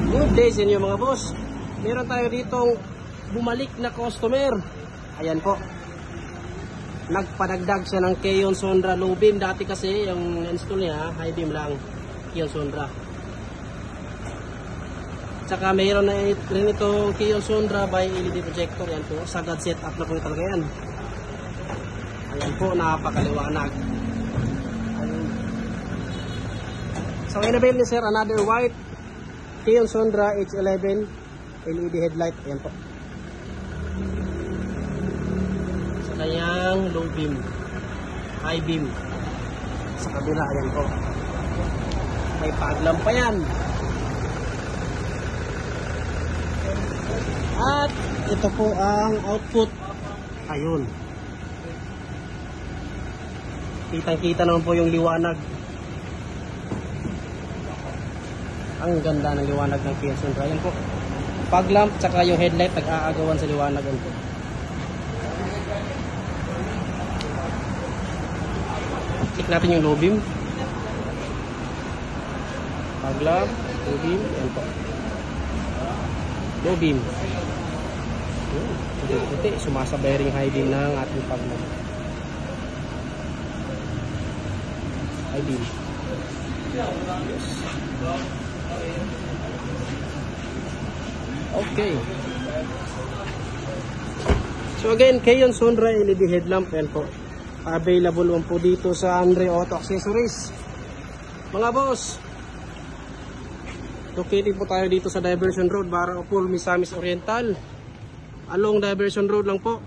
Good day sa inyo mga boss. Meron tayo ditong bumalik na customer. Ayan po. Nagpadagdag siya ng Keyon Sonra low beam. Dati kasi yung install niya high beam lang, Keyon Sonra. Tsaka mayroon na rin itong Keyon Sonra by LED projector. Ayan po, sagad setup na po talaga yan. Ayan po, napakaliwanag. So in-avail ni sir another white Keyon Sonra H11 LED headlight. Ayan po. Sa kanyang low beam, high beam. Sa kabila, ayan po. May paglam pa yan. At ito po ang output. Ayun. Kitang-kita naman po yung liwanag. Ang ganda ng liwanag ng Keyon Sonra. Ayan po. Fog lamp tsaka yung headlight nag-aagawan sa liwanag. Ayan po. Check natin yung low beam. Fog lamp, low beam. Ayan po. Low beam. Puti, sumasabay ring high beam ng ating fog lamp. High beam. Yes. Okay. So again, Keyon Sonra LED headlamp. Yan po. Available po dito sa Andre Auto Accessories. Mga boss, located po tayo dito sa Diversion Road, Barangpur, Misamis Oriental. Along Diversion Road lang po.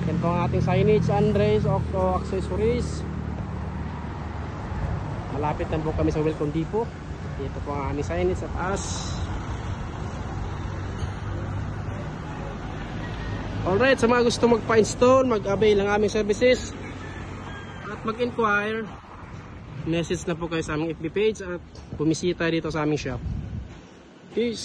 Yan po ang ating signage, Andre Auto Accessories. Malapit na po kami sa Welcome Depot. Ito po ang aming signage sa taas. Alright, sa mga gusto magpa-install, mag-avail ng aming services at mag-inquire, message na po kayo sa aming FB page at bumisita dito sa aming shop. Peace!